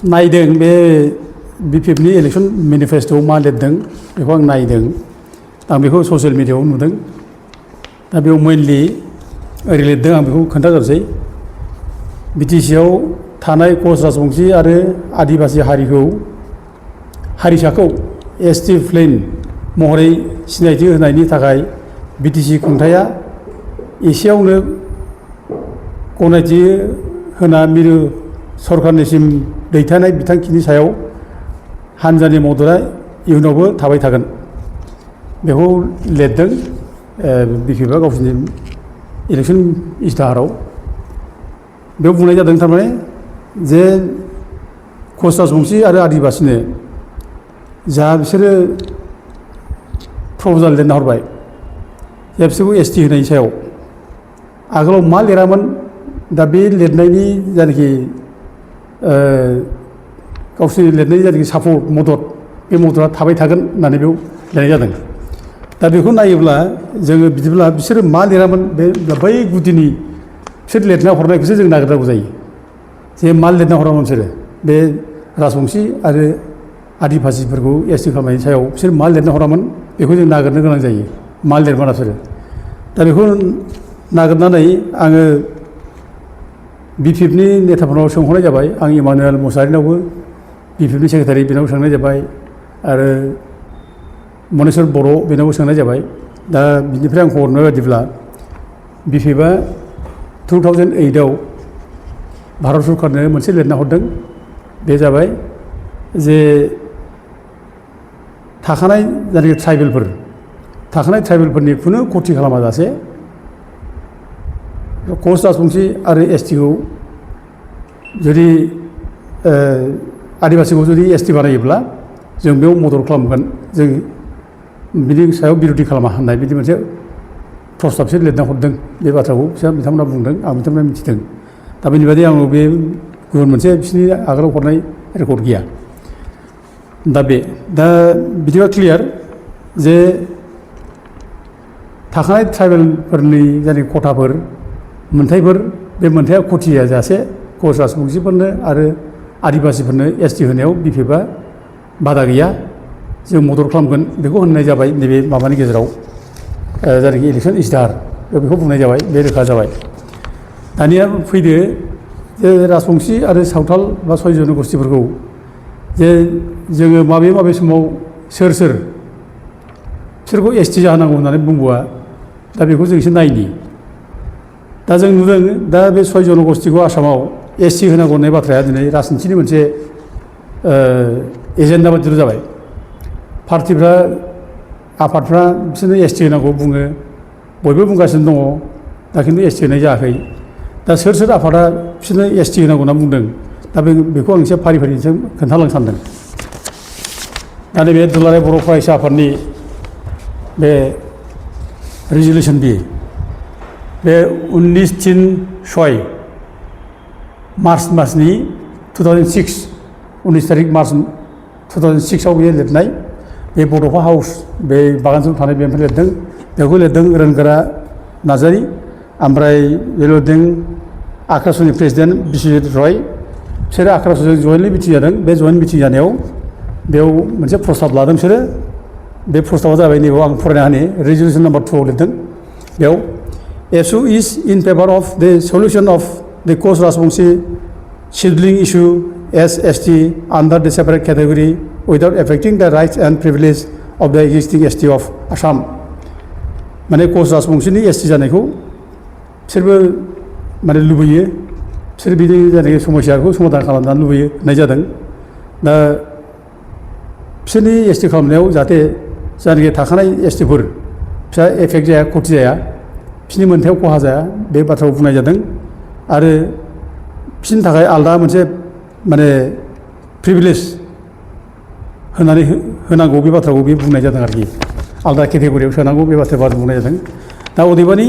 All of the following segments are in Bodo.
नायदों बे BPFनि इलेक्शन मेनिफेस्ट'आव मा लिरदों बेखौ आं नायदों आं बेखौ ससियेल मिडियाआव नुदों दा बेयाव मेनलि ओरै लिरदों आं बेखौ खोन्थाग्रोसै BTCआव थानाय कच राजबंसि आरो आदिबासि हारिसाखौ ST प्लेन महरै सिनायथि होनायनि थाखाय BTC खुंथाया एसेयावनो गनायथि होना मिरु सरकारनिसिम दैथायनाय बिथांखिनि सायाव हानजानि मददआ इयुनावबो थाबाय थागोन बेखौ लिरदों BPFआ गावसिनि इलेक्शन इस्ताहाराव बेयाव बुंनाय जादों थारमाने जे कच राजबंसि आरो आदिबासिनो जा बिसोरो प्रप'जाल लिरना हरबाय जे बिसोरखौ ST होनायनि सायाव आगोलाव मा लिरामोन दा बे लिरनायनि जायनाखि गावसोरनि लिरनायनि जायनाखि सापर्ट मदद बे मददआ थाबाय थागोन होननानै बेयाव लिरनाय जादों दा बेखौ नायोब्ला जोङो बिदिब्ला बिसोरो मा लिरामोन बे बै गुदिनि बिसोर लिरना हरनायखौसो जों नागिरनांगौ जायो जे मा लिरना हरामोन बिसोरो बे राजबंसि आरो आदिबासिफोरखौ ST खालामनायनि सायाव बिसोर मा लिरना हरामोन बेखौ जों नागिरनो गोनां जायो मा लिरमाना बिसोरो दा बेखौ नागिरनानै आङो BPFनि नेताफोरनाव सोंहरनाय जाबाय आं इमानुएल मुसाहारिनावबो BPFनि सेक्रेटारि बेनावबो सोंनाय जाबाय आरो मनेस्वर बर' बेनावबो सोंनाय जाबाय दा बिनिफ्राय आं खबर मोननाय बायदिब्ला BPFआ 2008आव भारत सरकारनो मोनसे लिरना हरदों बे जाबाय जे थाखानाय जायनाखि ट्राइबेलफोरनि खुनु खथि खालामाजासे कच राजबंसि आरो STखौ जुदि आदिबासिखौ जुदि ST बानायोब्ला जों बेयाव मदद खालामगोन जों बिनि सायाव बिरोधि खालामा होननाय बिदि मोनसे प्रस्ताबसो लिरना हरदों बे बाथ्राखौ बिथांमोना बुंदों आं बिथांमोना मिथिदों दा बेनि बादै आंनाव बे गुबुन मोनसे बिसोरनि आगोलाव हरनाय रेकर्ड गैया दा बिदिबा क्लियार जे थाखानाय ट्राइबेलफोरनि जायनाखि खथाफोर मोनथायफोर बे मोनथाया खथिया जासे कच राजबंसिफोरनो आरो आदिबासिफोरनो ST होनायाव BPFआ बादा गैया जों मदद खालामगोन बेखौ होननाय जाबाय नैबे माबानि गेजेराव जायनाखि इलेक्शन इस्ताहार बेखौ बुंनाय जाबाय बे रोखा जाबाय दानिया फैदो जे राजबंसि आरो सावथाल बा 6 जन'गोष्ठीफोरखौ जे जोङो माबे समाव बिसोरखौ ST जाहोनांगौ होननानै बुंबोआ दा बेखौ जों एसे नायनि दा जों नुदों दा बे 6 जन'गोष्ठीखौ आसामाव ST होनांगौ होननाय बाथ्राया दिनै राजनितिनि मोनसे एजेन्डा बायदि जाबाय पार्टिफ्रा आफादफ्रा बिसोरनो ST होनांगौ बुङो बयबो बुंगासिनो दङ दा खिन्थु ST होनाय जायाखै दा सोर आफादा बिसोरनो ST होनांगौ होनना बुंदों दा बेखौ आं एसे फारि खोन्थालांनो सानदों दा नैबे दुलाराय बर' फरायसा आफादनि बे रिजलिउसन बे 19/6 मार्च मासनि 2006 19 तारिख मार्च 2006आव बे लिरनाय बे बड'फा हाउस बे बागानजों थानाय बेनिफ्राय लिरदों बेखौ लिरदों रोनगोरा नार्जारि ओमफ्राय बे लिरदों आक्रासनि प्रेसिडेन्ट बिश्वजित रय बिसोरो आक्रासजों जयेन्टलि मिटिं जादों बे जयेन्ट मिटिं जानायाव बेयाव मोनसे प्रस्ताब लादों बिसोरो बे प्रस्ताबा जाबाय नैबाव आं फरायना होनि रिजलिउसन नम्बर 2 आव लिरदों बेयाव ASU is in favor of the solution of the Koch Rajbangshi sibling issue as ST under the separate category without affecting the rights and privileges of the existing ST of Assam. माने कच राजबंशिनि ST जानायखौ बिसोरबो माने लुबैयो बिसोर बिदि जानाय समस्याखौ समाधान खालामनो लुबैयो होननाय जादों दा बिसोरनि ST खालामनायाव जाहाथे जायनाखि थाखानाय STफोर फिसा एफेक्ट जाया खथि जाया बिसोरनि मोनथायाव खहा जाया बे बाथ्राखौ बुंनाय जादों आरो बिसोरनि थाखाय आलादा मोनसे माने प्रिभिलेज होनानै होनांगौ बे बाथ्राखौ बे बुंनाय जादों आरोखि आलादा केटेगरियाव सोनांगौ बे बाथ्राखौ बुंनाय जादों दा अदेबानि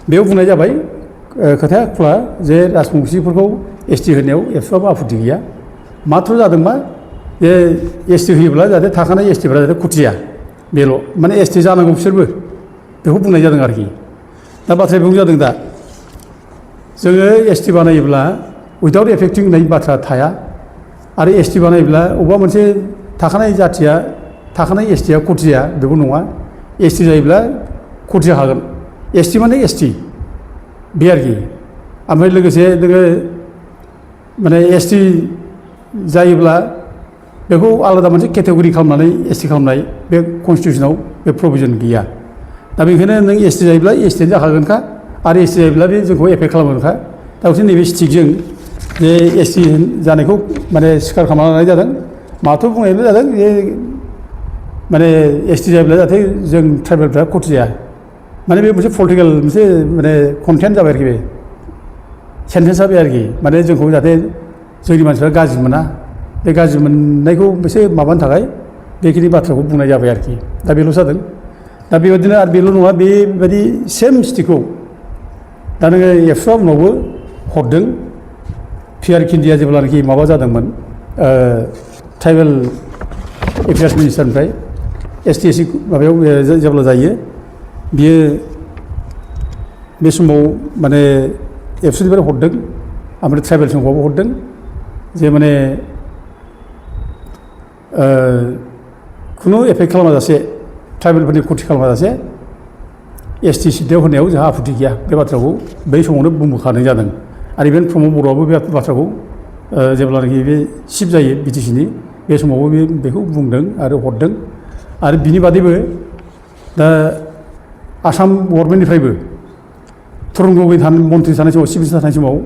बेयाव बुंनाय जाबाय खोथाया खुला जे राजबंशिफोरखौ ST होनायाव एबसुआबो आपत्ति गैया माथ्र जादों मा जे ST होयोब्ला जाहाथे थाखानाय STफ्रा जाहाथे खथि जाया बेल' माने ST जानांगौ बिसोरबो बेखौ बुंनाय जादों आरोखि दा बाथ्राया बेयाव जादों दा जोङो ST बानायोब्ला उइदाउट एफेक्टिं होननाय बाथ्रा थाया आरो एसटि बानायब्ला अबेबा मोनसे थाखानाय जाथिया थाखानाय एसटिया खति जाया बेबो नङा एसटि जायोब्ला खति जाखागोन एसटि माने एसटि बे आरोखि ओमफ्राय लोगोसे नोङो माने एसटि जायोब्ला बेखौ आलादा मोनसे केटेगरि खालामनानै एसटि खालामनाय बे कनस्टिटिउसनाव बे प्रभिजन गैया दा बेनिखायनो नों एसटि जायोब्ला एसटियानो जाखागोनखा आरो एसटि जायोब्ला बे जोंखौ एफेक्ट खालामगोनखा दा बिसोर नैबे स्टिकजों जे एसटि जानायखौ माने स्वीकार खालामना लानाय जादों माथो बुंनायल' जादों जे माने एसटि जायोब्ला जाहाथे जों ट्राइबेलफ्रा खति जाया माने बे मोनसे पलिटिकेल मोनसे माने कन्टेन्ट जाबाय आरोखि बे सेन्टेन्सआ बे आरोखि माने जोंखौ जाहाथे जोंनि मानसिफ्रा गाज्रि मोना बे गाज्रि मोननायखौ एसे माबानो थाखाय बेखिनि बाथ्राखौ बुंनाय जाबाय आरोखि दा बेल' जादों दा बेबायदिनो आरो बेल' नङा बेबायदि सेम स्टिकखौ दा नोङो एबसुआ उनावबो हरदों पिआर किन्डिया जेब्लानाखि माबा जादोंमोन ट्राइबेल एफेयार्स मिनिस्टारनिफ्राय एसटि एससि माबायाव जेब्ला जायो बियो बे समाव माने एबसुनिफ्राय हरदों ओमफ्राय ट्राइबेल संघआवबो हरदों जे माने खुनु एफेक्ट खालामाजासे ट्राइबेलफोरनि खति खालामाजासे एसटि सिटआव होनायाव जोंहा आपत्ति गैया बे बाथ्राखौ बै समावनो बुंबोखानाय जादों आरो इभेन प्रमद बर'आबो बे बाथ्राखौ जेब्लानाखि बे चिफ जायो बिटिसिनि बे समावबो बेखौ बुंदों आरो हरदों आरो बिनि बादैबो दा आसाम गभर्नमेन्टनिफ्रायबो तरुन गगৈ मन्थ्रि थानाय समाव चिफ मिनिस्टार थानाय समाव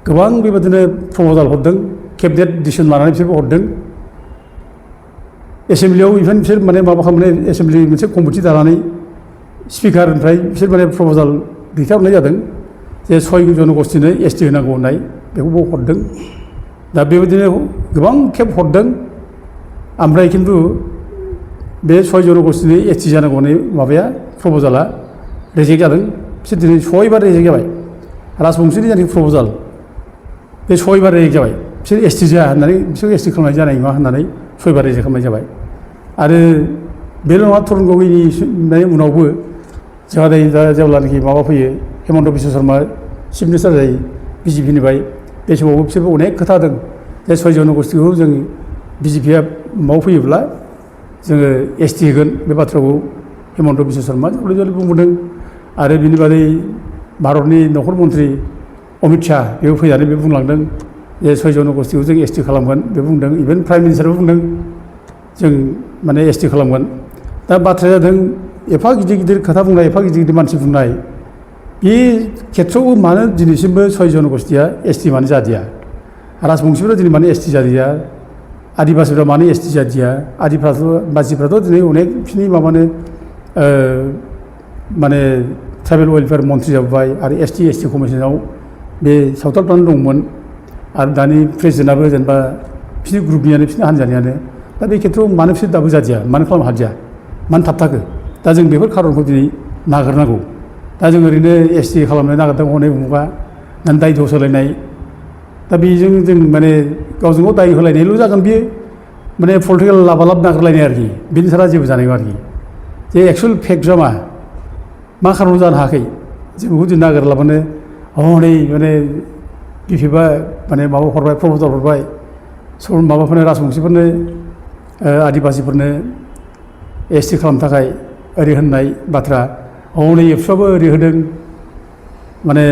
गोबां बेबादिनो प्रप'जाल हरदों केबिनेट डिसिसन लानानै बिसोरबो हरदों एसेमब्लियाव इभेन बिसोर माने माबा खालामनानै एसेमब्लि मोनसे कमिटि दानानै स्पिकारनिफ्राय बिसोर माने प्रप'जाल दैथायहरनाय जादों जे 6 जनगोष्ठीनो एसटि होनांगौ होननाय बेखौबो हरदों दा बेबायदिनो गोबां खेब हरदों ओमफ्राय खिन्थु बे 6 जनगोष्ठीनो एसटि जानांगौ होननाय माबाया प्रप'जाला रिजेक्ट जादों बिसोर दिनै 6 बार रिजेक्ट जाबाय राजबंशीनि जानाखि प्रप'जाल बे 6 बार रिजेक्ट जाबाय बिसोर एसटि जाया होननानै बिसोर एसटि खालामनाय जानाय नङा होननानै 6 बार रिजेक्ट खालामनाय जाबाय आरो बेल' नङा तरुन गगैनि उनावबो जोंहा दा जेब्लानाखि माबा फैयो हेमन्त बिश्व शर्मा चिफ मिनिस्टार जायो बिजेपिनिफ्राय बे समावबो बिसोरबो अनेक खोथा होदों जे 6 जनगोष्ठीखौ जों बिजेपिया माव फैयोब्ला जोङो एसटि होगोन बे बाथ्राखौ हेमन्त बिश्व शर्मा जलि जलि बुंबोदों आरो बिनि बादै भारतनि नखर मन्थ्रि अमित शाह बेबो फैनानै बे बुंलांदों जे 6 जनगोष्ठीखौ जों एसटि खालामगोन बे बुंदों इभेन प्राइम मिनिस्टारबो बुंदों जों माने एसटि खालामगोन दा बाथ्राया जादों एफा गिदिर गिदिर खोथा बुंनाय एफा गिदिर गिदिर मानसि बुंनाय बे खेथ्रआवबो मानो दिनैसिमबो 6 जनगोष्ठीया एसटि मानो जादिया राजबंशीफ्रा दिनै मानो एसटि जादिया आदिबासिफ्रा मानो एसटि जादिया आदिबासिफ्राथ' दिनै अनेक बिसिनि माबानो माने ट्राइबेल वेलफेयार मन्थ्रि जाबाय आरो एसटि कमिसनाव बे सावथालफ्रानो दंमोन आरो दानि प्रेसिडेन्टआबो जेनेबा बिसोरनि ग्रुपनियानो बिसोरनि हान्जानियानो दा बे खेथ्रआव मानो बिसोर दाबो जादिया मानो खालामनो हादिया मानो थाबथाखो दा जों बेफोर खारनखौ दिनै नागिरनांगौ दा जों ओरैनो एसटि खालामनो नागिरदों हनै उमुगा दायथ' सोलायनाय दा बेजों जों माने गावजों गाव दाय होलायनायल' जागोन बियो माने पलिटिकेल लाबालाब नागिरलायनाय आरोखि बिनि सारा जेबो जानाय नङा आरोखि जे एक्सुवेल फेक्टआ मा खारनाव जानो हायाखै जों बेखौ जों नागिरलाबानो हनै माने बिपिएफआ माने माबा हरबाय प्रप'जाल हरबाय माबाफोरनो राजबंशीफोरनो आदिबासिफोरनो एसटि खालामनो थाखाय ओरै होननाय बाथ्रा हनै एबसुआबो ओरै होदों माने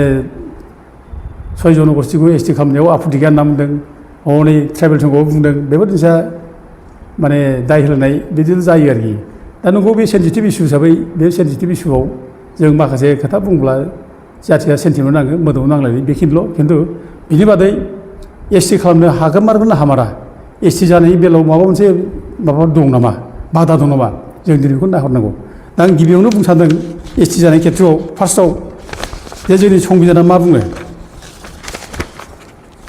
6 जनगोष्ठीखौ एसटि खालामनायाव आपत्ति गैया होनना बुंदों हनै ट्राइबेल संघआव बुंदों बेफोर जिनिसा माने दाय होलायनाय बिदिनो जायो आरोखि दा नंगौ बे सेन्सिटिभ इस्यु हिसाबै बे सेन्सिटिभ इस्युआव जों माखासे खोथा बुंब्ला जाथिया सेन्टिमेन्ट नाङो मोदोमाव नांलायनाय बेखिनिल' खिन्थु बिनि बादै एसटि खालामनो हागोन ना हामारा एसटि जानायनि बेलायाव माबा मोनसे माबा दं नामा बादा दं नामा जों दिनै बेखौ नायहरनांगौ दा आं गिबियावनो बुंनो सानदों एसटि जानाय खेथ्रआव फार्स्टआव जे जोंनि संबिधाना मा बुङो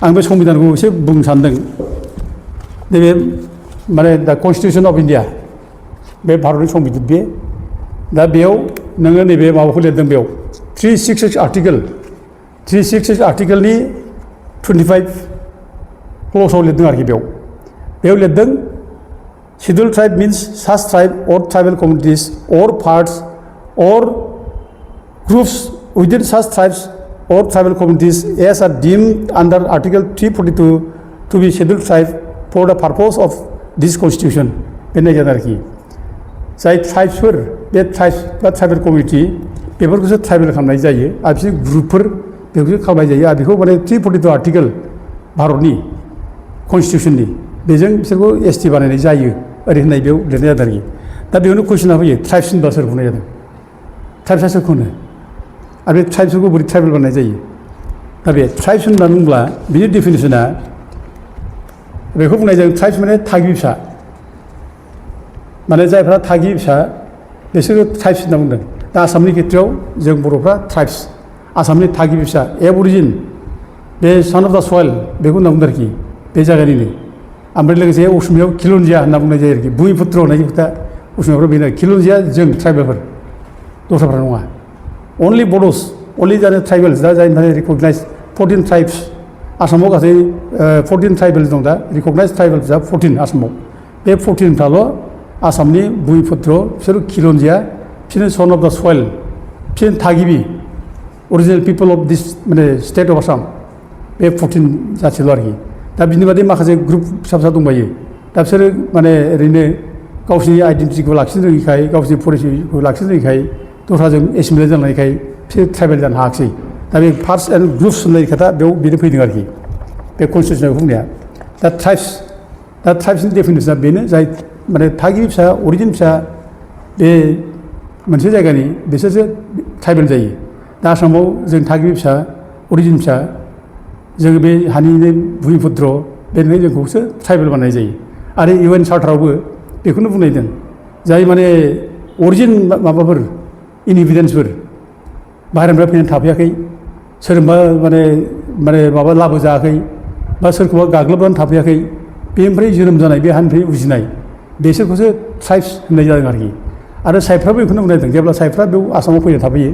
आं बे संबिधानखौ एसे बुंनो सानदों नैबे माने दा कनस्टिटिउसन अफ इन्डिया बे भारतनि संबिजित बे दा बेयाव नोङो नैबे माबाखौ लिरदों बेयाव 366 आर्टिकेलनि 25 क्ल'साव लिरदों आरोखि बेयाव लिरदों scheduled tribe means such tribe or tribal communities or parts or groups within such tribes or tribal communities as are deemed under Article 342 to be scheduled tribe for the purpose of this constitution बे नायगोन आरोखि जाय ट्राइब्सफोर बे ट्राइब्स बा ट्राइबेल कमिटि बेफोरखौसो ट्राइबेल खालामनाय जायो आरो बिसोर ग्रुपफोर बेखौसो खालामनाय जायो आरो बेखौ माने 342 आर्टिकेल भारतनि कन्स्टिटिउसननि बेजों बिसोरखौ एसटि बानायनाय जायो ओरै होननाय बेयाव लिरनाय जादों आरोखि दा बेयावनो कुइसना फैयो ट्राइब्स होनबा सोरखौ होननाय जादों ट्राइब्सआ सोरखौ होनो आरो बे ट्राइब्सफोरखौ बोरै ट्राइबेल बानायनाय जायो दा बे ट्राइब्स होननानै बुङोब्ला बिनि डेफिनेसना बेखौ बुंनाय जायो ट्राइब्स माने थागिबि फिसा माने जायफ्रा थागिबि फिसा बिसोरो ट्राइब्स होनना बुंदों दा आसामनि खेथ्रआव जों बर'फ्रा ट्राइब्स आसामनि थागिबि फिसा एबरिजिन बे सान अफ दा सयल बेखौ होनना बुंदों आरोखि बे जायगानिनो ओमफ्राय लोगोसे असमियाव खिलन्जिया होनना बुंनाय जायो आरोखि भुमिपुत्र होननाय खोथा असमियाफ्राव बेनो खिलन्जिया जों ट्राइबेलफोर दस्राफ्रा नङा अनलि बड'स अनलि जानो ट्राइबेल्स दा जायनि थाखाय रिकगनाइज 14 ट्राइब्स आसामाव गासै 14 ट्राइबेल्स दं दा रिकगनाइज ट्राइबेल्सआ 14 आसामाव बे 14फ्राल' आसामनि भुमिपुत्र बिसोर खिलन्जिया बिसोरनो सन अफ दा सयल बिसोर थागिबि अरिजिनेल पिपल अफ दिस माने स्टेट अफ आसाम बे 14 जाथिल' आरोखि दा बिनि बादै माखासे ग्रुप फिसा फिसा दंबायो दा बिसोरो माने ओरैनो गावसिनि आइडेन्टिटिखौ लाखिनो रोङिखाय गावसिनि परिचयखौ लाखिनो रोङिखाय दस्राजों एसिमिलेट जानायखाय बिसोर ट्राइबेल जानो हायाखिसै दा बे फार्स्ट एन्ड ग्रुप्स होननाय खोथा बेयाव बेनो फैदों आरोखि बे कनस्टिटिउसनाव बुंनाया दा ट्राइब्सनि डेफिनेसना बेनो जाय माने थागिबि फिसा अरिजिन फिसा बे मोनसे जायगानि बिसोरसो ट्राइबेल जायो दा आसामाव जों थागिबि फिसा अरिजिन फिसा जोङो बे हानिनो भुमिपुत्र बेनिखायनो जोंखौसो ट्राइबेल बानायनाय जायो आरो UN चार्टारावबो बेखौनो बुंनाय दं जाय माने अरिजिन माबाफोर इनहेबिटेन्सफोर बाहेरानिफ्राय फैनानै थाफैयाखै सोरबा माने माबा लाबोजायाखै बा सोरखौबा गाग्लोबनानै थाफैयाखै बेनिफ्राय जोनोम जानाय बे हानिफ्राय उजिनाय बेसोरखौसो ट्राइब्स होननाय जादों आरोखि आरो साइफ्राबो बेखौनो बुंनाय दं जेब्ला साइफ्रा बेयाव आसामाव फैनाय थाफैयो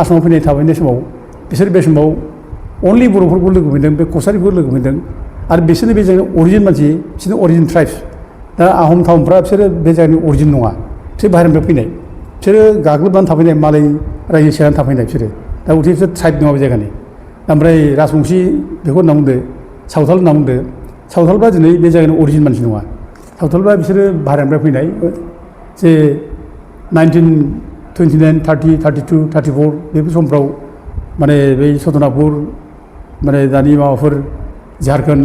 आसामाव फैनाय थाफैनाय समाव बिसोर बे समाव अनलि बर'फोरखौ लोगो मोनदों बे कसारिफोरखौ लोगो मोनदों आरो बिसोरनि बे जायगानि अरिजिन मानसि बिसोरनि अरिजिन ट्राइब्स दा आहम टाउनफ्रा बिसोरो बे जायगानि अरिजिन नङा बिसोर बाहेरनिफ्राय फैनाय बिसोरो गाग्लोबनानै थाफैनाय मालाय रायजो सेरनानै थाफैनाय बिसोरो दा उथे बिसोर ट्राइब नङा बे जायगानि ओमफ्राय राजबंसि बेखौ होनना बुंदो सावथाल होनना बुंदो सावथालफ्रा दिनै बे जायगानि अरिजिन मानसि नङा सावथालफ्रा बिसोरो बाहेरनिफ्राय फैनाय जे 1929, 30, 32, 34 बेफोर समफ्राव माने बै सतनापुर माने दानि माबाफोर झारखन्ड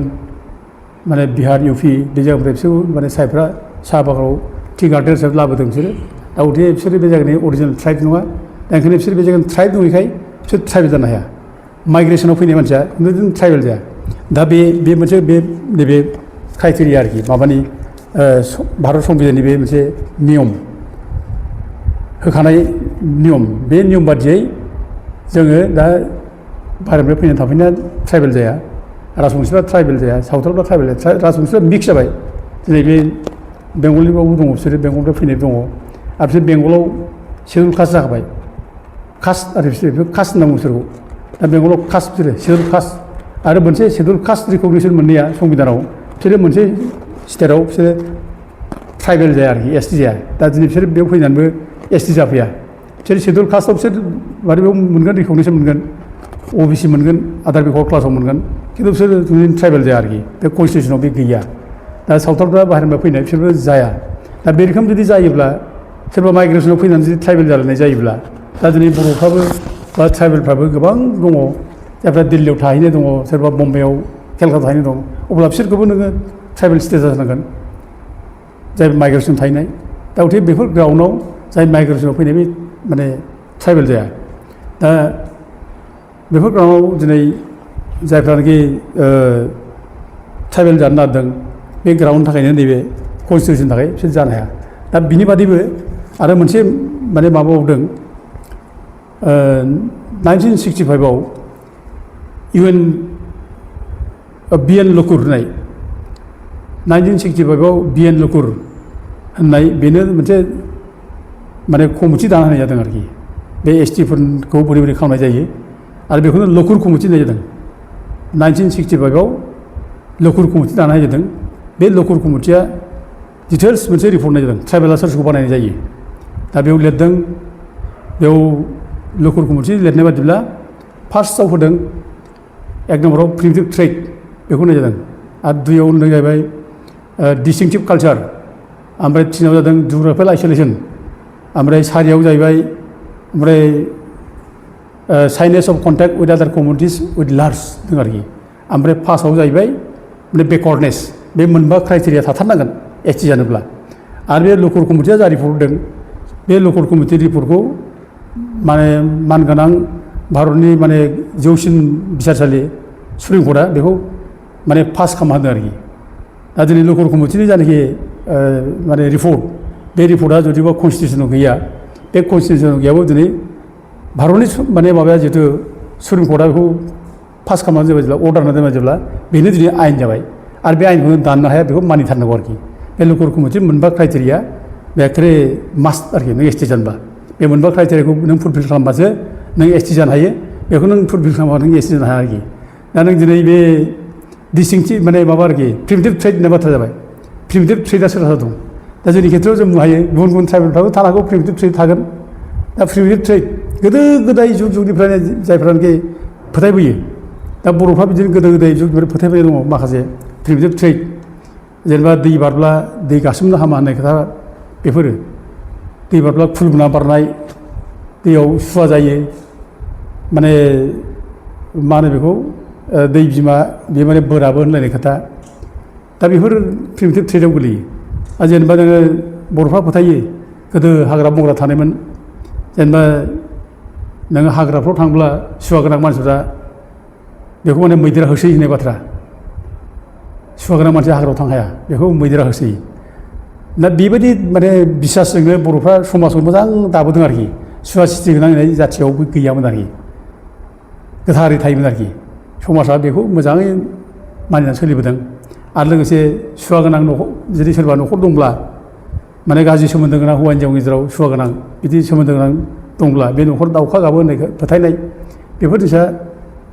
माने बिहार इउपि बे जायगानिफ्राय बिसोर माने साइफ्रा साहा बागानाव टि गार्डेन हिसाबै लाबोदों बिसोरो दा उथे बिसोरो बे जायगानि अरिजिनेल ट्राइब नङा दा ओंखायनो बिसोर बे जायगानि ट्राइब नङैखाय बिसोर ट्राइबेल जानो हाया माइग्रेसनाव फैनाय मानसिया बिदिनो ट्राइबेल जाया दा बे मोनसे बे नैबे क्राइटेरिया आरोखि माबानि भारत संबिधाननि बे मोनसे नियम होखानाय नियम बे नियम बादियै जोङो दा बाहेरनिफ्राय फैनानै थाफैनाया ट्राइबेल जाया राजबंसिफ्रा ट्राइबेल जाया सावथालफ्रा ट्राइबेल जाया राजबंसिफ्रा मिक्स जाबाय दिनै बे बेंगलनिबावबो दङ बिसोरो बेंगलनिफ्राय फैनाय दङ आरो बिसोर बेंगलाव सेडुल कास्ट जाखाबाय कास्ट आरो बिसोर कास्ट होनना बुङो बिसोरखौ दा बेंगलाव कास्ट बिसोरो सेडुल कास्ट आरो मोनसे सेडुल कास्ट रिकगनिसन मोननाया संबिधानाव बिसोरो मोनसे स्टेटआव बिसोरो ट्राइबेल जाया आरोखि एसटि जाया दा दिनै बिसोर बेयाव फैनानैबो एसटि जाफैया बिसोर सेडुल कास्टआव बिसोर माने बेयाव मोनगोन रिकगनिसन मोनगोन OBC मोनगोन आदार बेकवार्ड क्लासाव मोनगोन खिन्थु बिसोर ट्राइबेल जाया आरोखि बे कनस्टिटिउसनाव बे गैया दा सावथालफ्रा बाहेरनिफ्राय फैनाय बिसोरबो जाया दा बे रोखोम जुदि जायोब्ला सोरबा माइग्रेसनाव फैनानै जुदि ट्राइबेल जालायनाय जायोब्ला दा दिनै बर'फ्राबो बा ट्राइबेलफ्राबो गोबां दङ जायफ्रा दिल्लीयाव थाहैनाय दङ सोरबा बम्बाइआव केलकाता थाहैनाय दं अब्ला बिसोरखौबो नोङो ट्राइबेल स्टेटास जानांगोन जाय माइग्रेसन थाहैनाय दा उथे बेफोर ग्राउन्डआव जाय माइग्रेसनाव फैनाय बे माने ट्राइबेल जाया दा बेफोर ग्राउन्डआव दिनै जायफ्रानोखि ट्राइबेल जानो नागिरदों बे ग्राउन्डनि थाखायनो नैबे कनस्टिटिउसननि थाखाय बिसोर जानो हाया दा बिनि बादैबो आरो मोनसे माने माबाबावदों 1965आव UN BN लकुर होननाय 1965आव BN लकुर होननाय बेनो मोनसे माने कमिटि दाना होनाय जादों आरोखि बे STफोरखौ बोरै बोरै खालामनाय जायो आरो बेखौनो लकुर कमिटि होननाय जादों 1965आव लकुर कमिटि दाना होनाय जादों बे लकुर कमिटिया डिटेल्स मोनसे रिपर्ट होनाय जादों ट्राइबेला सोरखौ बानायनाय जायो दा बेयाव लिरदों बेयाव लकुर कमिटि लिरनाय बादिब्ला फार्स्टआव होदों एक नम्बराव प्रिमिटिभ ट्रेड बेखौ होनाय जादों आरो दुइयाव होनदों जाहैबाय डिस्टिंक्टिभ कालचार, ओमफ्राय थिनाव जादों जिअग्राफिकेल आइसोलेसन, ओमफ्राय सारियाव जाहैबाय ओमफ्राय साइनेस अफ कन्टेक्ट विथ आदार कमिउनिटिस विथ लार्ज दं आरोखि। ओमफ्राय फार्स्टआव जाहैबाय माने बेकवार्डनेस, बे मोनबा क्राइटेरिया थाथारनांगोन एसटि जानोब्ला। आरो बे लकेल कमिटिया जा रिपर्ट होदों, बे लकेल कमिटि रिपर्टखौ माने मानगोनां भारतनि माने जौसिन बिसारसालि सुप्रिम कर्टआ बेखौ माने पास खालामना होदों आरोखि। दा दिनै लकेल कमिटिनि जानाखि माने रिपर्ट, बे रिपर्टआ जुदिबा कनस्टिटिउसनाव गैया, बे कनस्टिटिउसनाव गैयाबो दिनै भारतनि माने माबाया जिहेतु सुप्रिम कर्टआ बेखौ पास खालामनानै जाबाय जेब्ला, अर्डार होनानै जेब्ला, बेनो दिनै आयेन जाबाय। आरो बे आयेनखौ दाननो हाया, बेखौ मानिथारनांगौ आरोखि। बे लकेल कमिटि मोनबा क्राइटेरिया बे एखेबारे मास्ट आरोखि नों एसटि जानोबा। बे मोनबा क्राइटेरियाखौ नों फुलफिल खालामबासो नों एसटि जानो हायो, बेखौ नों फुलफिल खालामबा नों एसटि जानो हाया आरोखि। दा नों दिनै बे डिस्टिंक्टिभ माने माबा आरोखि प्रिमिटिभ ट्रेड होननाय बाथ्रा जाबाय। प्रिमिटिभ ट्रेडआ सोरहा दं? दा जोंनि खेथ्रआव जों बुंनो हायो गुबुन गुबुन ट्राइबेलफ्राबो थानो हागौ प्रिमिटिभ ट्रेड थागोन। दा प्रिमिटिभ ट्रेड गोदो गोदाय जुग जुगनिफ्रायनो जायफ्रानोखि फोथायबोयो, दा बर'फ्रा बिदिनो गोदो गोदाय जुगनिफ्राय फोथायबोनाय दङ माखासे प्रिमिटिभ ट्रेड, जेनेबा दै बारब्ला दै गासोमनो हामा होननाय खोथा, बेफोरो दै बारब्ला खुलुमना बारनाय, दैयाव सुवा जायो, माने मा होनो बेखौ दै बिमा बे माने बोराबो होनलायनाय खोथा। दा बेफोर प्रिमिटिभ ट्रेडआव गोलैयो। आरो जेनेबा नोङो बर'फ्रा फोथायो गोदो हाग्रा बंग्रा थानायमोन, जेनेबा नोङो हाग्राफ्राव थांब्ला सुवा गोनां मानसिफ्रा बेखौ माने मैदेरा होसोयो होननाय बाथ्रा। सुवा गोनां मानसिया हाग्रायाव थांनो हाया, बेखौ मैदेरा होसोयो। दा बेबायदि माने बिसासजोंनो बर'फ्रा समाजाव मोजां दाबोदों आरोखि। सुवा सिथि गोनां जाथियावबो गैयामोन आरोखि, गोथारै थायोमोन आरोखि। समाजा बेखौ मोजाङै मानिनानै सोलिबोदों। आरो लोगोसे सुवा गोनां न'खर, जुदि सोरबा न'खर दंब्ला, माने गाज्रि सोमोन्दो गोनां हौवा हिन्जावनि गेजेराव सुवा गोनां बिदि सोमोन्दो गोनां दंब्ला, बे न'खर दाउखा गाबो होननाय फोथायनाय, बेफोर जिनिसा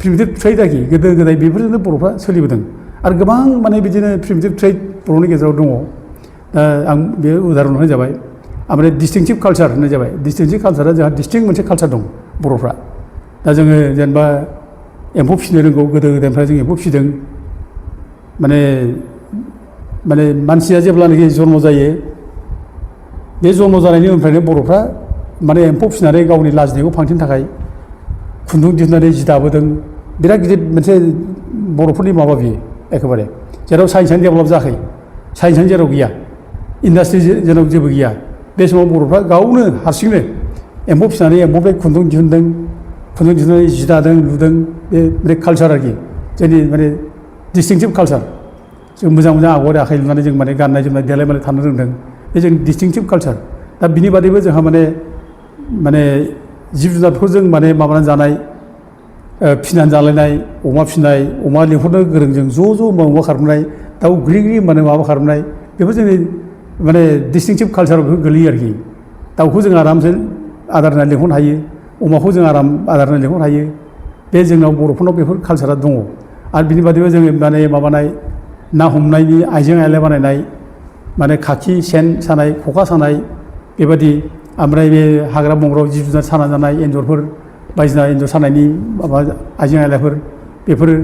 प्रिमिटिभ ट्रेड आरोखि। गोदो गोदाय बेफोरजोंनो बर'फ्रा सोलिबोदों। आरो गोबां माने बिदिनो प्रिमिटिभ ट्रेड बर'नि गेजेराव दङ। दा आं बे उदाहरन होनाय जाबाय। ओमफ्राय डिस्टिंक्टिभ कालचार होननाय जाबाय। डिस्टिंक्टिभ कालचारा जोंहा डिस्टिंक्ट मोनसे कालचार दं बर'फ्रा। दा जोङो जेनेबा एम्फौ फिसिनो रोंगौ, गोदो गोदायनिफ्राय जों एम्फौ फिसिदों। माने मानसिया जेब्लानाखि जन्म जायो, बे जन्म जानायनि उननिफ्रायनो बर'फ्रा माने एम्फौ फिसिनानै गावनि लाजिनायखौ फांथेनो थाखाय खुन्दुं दिहुननानै जि दाबोदों। बिराद गिदिर मोनसे बर'फोरनि माबा बियो एखेबारे, जेराव साइन्सआनो डेभेलप जायाखै, साइन्सआनो जेराव गैया, इन्डास्ट्रि जेराव जेबो गैया, बे समाव बर'फ्रा गावनो हारसिंनो एम्फौ फिसिनानै एम्फौनिफ्राय खुन्दुं दिहुनदों, खुन्दुं दिहुननानै जि दादों लुदों। बे कालचार आरोखि जोंनि माने डिस्टिंक्टिभ कालचार। जों मोजां मोजां आगर आखाइ लुनानै जों माने गाननाय जोमनाय देलाय मालाय थानो रोंदों। बे जोंनि डिस्टिंक्टिभ कालचार। दा बिनि बादैबो जोंहा माने जिब जुनारखौ जों माने माबानानै जानाय, फिसिनानै जालायनाय, अमा फिसिनाय, अमा लिंहरनो गोरों, जों ज' ज' अमा खारबोनाय, दाउ ग्रि ग्रि माने माबा खारबोनाय, बेफोर जोंनि माने डिस्टिंक्टिभ कालचाराव बेफोर गोलैयो आरोखि। दाउखौ जों आरामसे आदार होनानै लिंहरनो हायो, अमाखौ जों आराम आदार होनानै लिंहरनो हायो। बे जोंनाव बर'फोरनाव बेफोर कालचारा दङ। आरो बिनि बादैबो जोङो माने माबानाय ना हमनायनि आइजें आइला बानायनाय, माने खाखि, सेन सानाय, खखा सानाय, बेबायदि। ओमफ्राय बे हाग्रा बंग्रायाव जिब जुनार साना जानाय, एन्जरफोर बायदिसिना एन्जर सानायनि माबा आइजें आइलाफोर, बेफोरो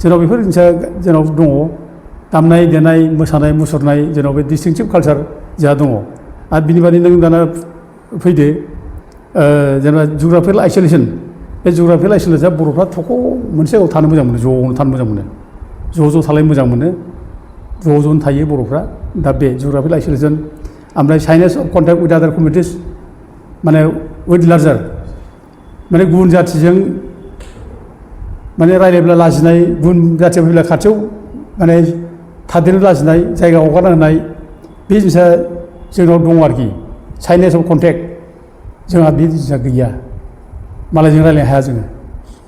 जोंनाव बेफोर जिनिसा जोंनाव दङ। दामनाय देनाय, मोसानाय मुसुरनाय, जोंनाव बे डिस्टिंक्टिभ कालचार जोंहा दङ। आरो बिनि बादै नों दाना फैदो जेनेबा जिअग्राफिकेल आइसोलेसन। बे जिअग्राफिकेल आइसोलेसना बर'फ्रा थख' मोनसे जायगायाव थानो मोजां मोनो, ज'नो थानो मोजां मोनो, ज' थालायनो मोजां मोनो, ज'नो थायो बर'फ्रा। दा बे जिअग्राफिकेल आइसोलेसन। ओमफ्राय साइनेस अफ कन्टेक्ट विथ आदार कमिउनिटिस, माने विथ लार्जार, माने गुबुन जाथिजों माने रायज्लायब्ला लाजिनाय, गुबुन जाथिया फैब्ला खाथियाव माने थादेरनो लाजिनाय, जायगा हगारना होनाय, बे जिनिसा जोंनाव दङ आरोखि। साइनेस अफ कन्टेक्ट जोंहा बे जिनिसा गैया, मालायजों रायज्लायनो हाया जोङो।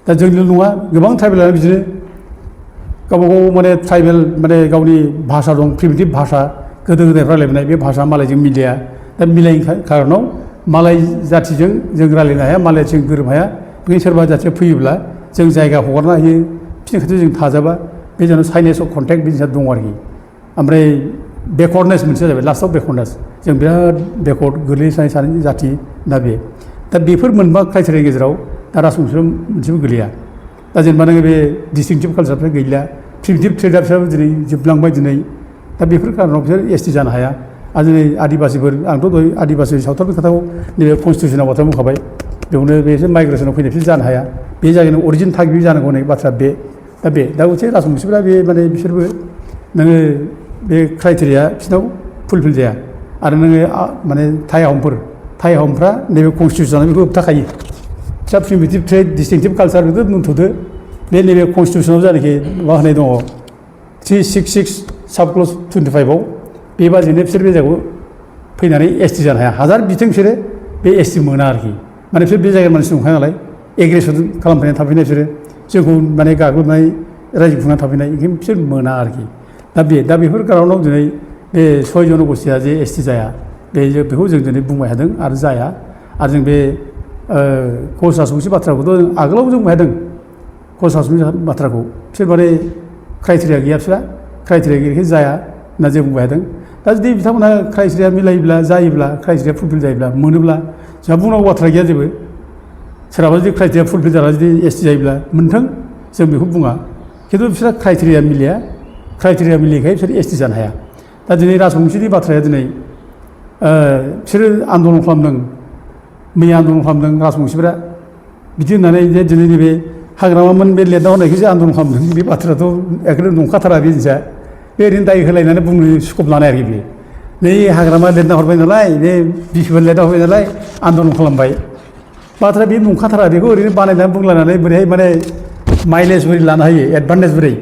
दा जोंल' नङा, गोबां ट्राइबेलानो बिदिनो गावबा गाव माने ट्राइबेल माने गावनि भाषा दं, प्रिमिटिभ भाषा, गोदो गोदाय रायज्लायबोनाय। बे भाषा मालायजों मिलाया। दा मिलायैनि खारनाव मालाय जाथिजों जों रायज्लायनो हाया, मालायजों गोरोबनो हाया। बेखायनो सोरबा जाथिया फैयोब्ला जों जायगा हगारना होयो, बिसोरनि खाथियाव जों थाजाबा। बे जोंनाव साइनेस अफ कन्टेक्ट बे जिनिसा दङ आरोखि। ओमफ्राय बेकवार्डनेस मोनसे जाबाय, लास्टआव बेकवार्डनेस। जों बिराद बेकवार्ड गोग्लैसोनाय सानै जाथि। दा बेफोर मोनबा क्राइटेरियानि गेजेराव दा राजबंशियाव मोनसेबो गोलैया। दा जेनेबा नोङो बे डिस्टिंक्टिभ कालचारफ्रा गैला, प्रिमिटिभ ट्रेडारफ्राबो दिनै जोबलांबाय। दिनै दा बेफोर कारनाव बिसोर एसटि जानो हाया आरो दिनै आदिबासिफोर आंथ' दहाय आदिबासि सावथालनि खोथाखौ नैबे कनस्टिटिउसनाव बाथ्रा बुंखाबाय बेयावनो बिसोर माइग्रेसनाव फैनाय बिसोर जानो हाया बे जायगानि अरिजिन थागिबि जानांगौ होननाय बाथ्रा बे दा मोनसे राजबंसिफोरा बे माने बिसोरबो नोङो बे क्राइटेरिया बिसोरनाव फुलफिल जाया आरो नोङो माने थाइ आहमफ्रा नैबे कनस्टिटिउसनाव बेखौ होबथाखायो फिसा प्रिमिटिभ ट्रेड डिस्टिंटिभ कालचार बेखौ दोनथ'दो बे नैबे कनस्टिटिउसनाव जायनाखि मा होनाय दङ 366 साब क्लज 25आव बेबादिनो बिसोर बे जायगायाव फैनानै एसटि जानो हाया हाजार बिथों बिसोरो बे एसटि मोना आरोखि माने बिसोर बे जायगानि मानसि नंखाया नालाय एग्रेसन खालामफैनानै थाफैनाय बिसोरो जोंखौ माने गाग्लोबनाय रायजो खुंनानै थाफैनाय ओंखायनो बिसोर मोना आरोखि दा बेफोर कारनाव दिनै बे 6 जनगोष्ठीया जे एसटि जाया बेखौ जों दिनै बुंबाय थादों आरो जाया आरो जों बे कच राजबंसि बाथ्राखौथ' आगोलाव जों बुंबाय थादों कच राजबंसि बाथ्राखौ बिसोर माने क्राइटेरिया गैया बिसोरा क्राइटेरिया गैयैखाय जाया होनना जों बुंबाय थादों दा जुदि बिथांमोना क्राइटेरिया मिलायोब्ला जायोब्ला क्राइटेरिया फुलफिल जायोब्ला मोनोब्ला जोंहा बुंनांगौ बाथ्रा गैया जेबो सोरहाबा जुदि क्राइटेरिया फुलफिल जाना जुदि एसटि जायोब्ला मोन्थों जों बेखौ बुङा खिन्थु बिसोरा क्राइटेरिया मिलियैखाय बिसोर एसटि जानो हाया दा दिनै राजबंसिनि बाथ्राया दिनै बिसोरो आन्दलन खालामदों मैया आन्दलन खालामदों राजबंसिफोरा बिदि होननानै जे दिनै नैबे हाग्रामामोन बे लिरना हरनायखौ जे आन्दलन खालामदों बे बाथ्रायाथ' एकदम नंखाथारा बे जिनिसा बे ओरैनो दाय होलायनानै बुंनो स्कप लानाय आरोखि बे नै हाग्रामा लिरना हरबाय नालाय बे बिपिएफ लिरना हरबाय नालाय आन्दलन खालामबाय बाथ्रा बे नंखाथारा बेखौ ओरैनो बानायनानै बुंलायनानै बोरैहाय माने माइलेज बोरै लानो हायो एडभान्टेज बोरै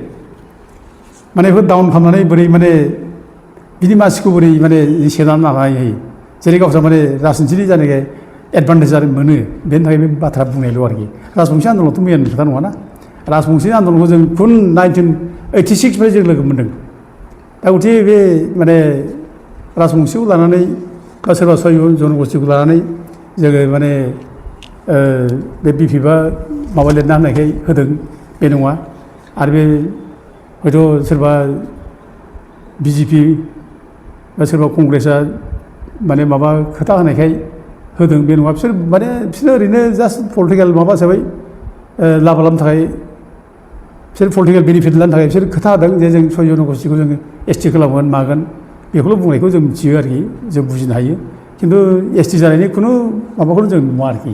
माने बेखौ डाउन खालामनानै बोरै माने बिदि मानसिखौ बोरै माने सेनानै लानो हायो जेरै गावस्रा माने राजनिथिनि जायनाखि एडभान्टेज मोनो बेनि थाखाय बे बाथ्रा बुंनायल' आरोखि राजबंसि आन्दलनथ' मैयानि खोथा नङाना राजबंसि आन्दलनखौ जों खुन 1986 जों लोगो मोन्दों दा गथे बे माने राजबंसिखौ लानानै बा सोरबा 6 जनगोष्ठीखौ लानानै जोङो माने बे बिपिएफआ माबा लिरना होनायखाय होदों बे नङा आरो बे हयथ' सोरबा बिजेपि बा सोरबा कंग्रेसआ माने माबा खोथा होनायखाय होदों बे नङा बिसोर ओरैनो जास्ट पलिटिकेल माबा हिसाबै लाब खालामनो थाखाय बिसोर पलिटिकेल बेनिफिट लानो थाखाय बिसोर खोथा होदों जे जों 6 जनगोष्ठीखौ जोङो एसटि खालामगोन मागोन बेखौल' बुंनायखौ जों मिथियो आरोखि जों बुजिनो हायो खिन्थु एसटि जानायनि खुनु माबाखौनो जों नुवा आरोखि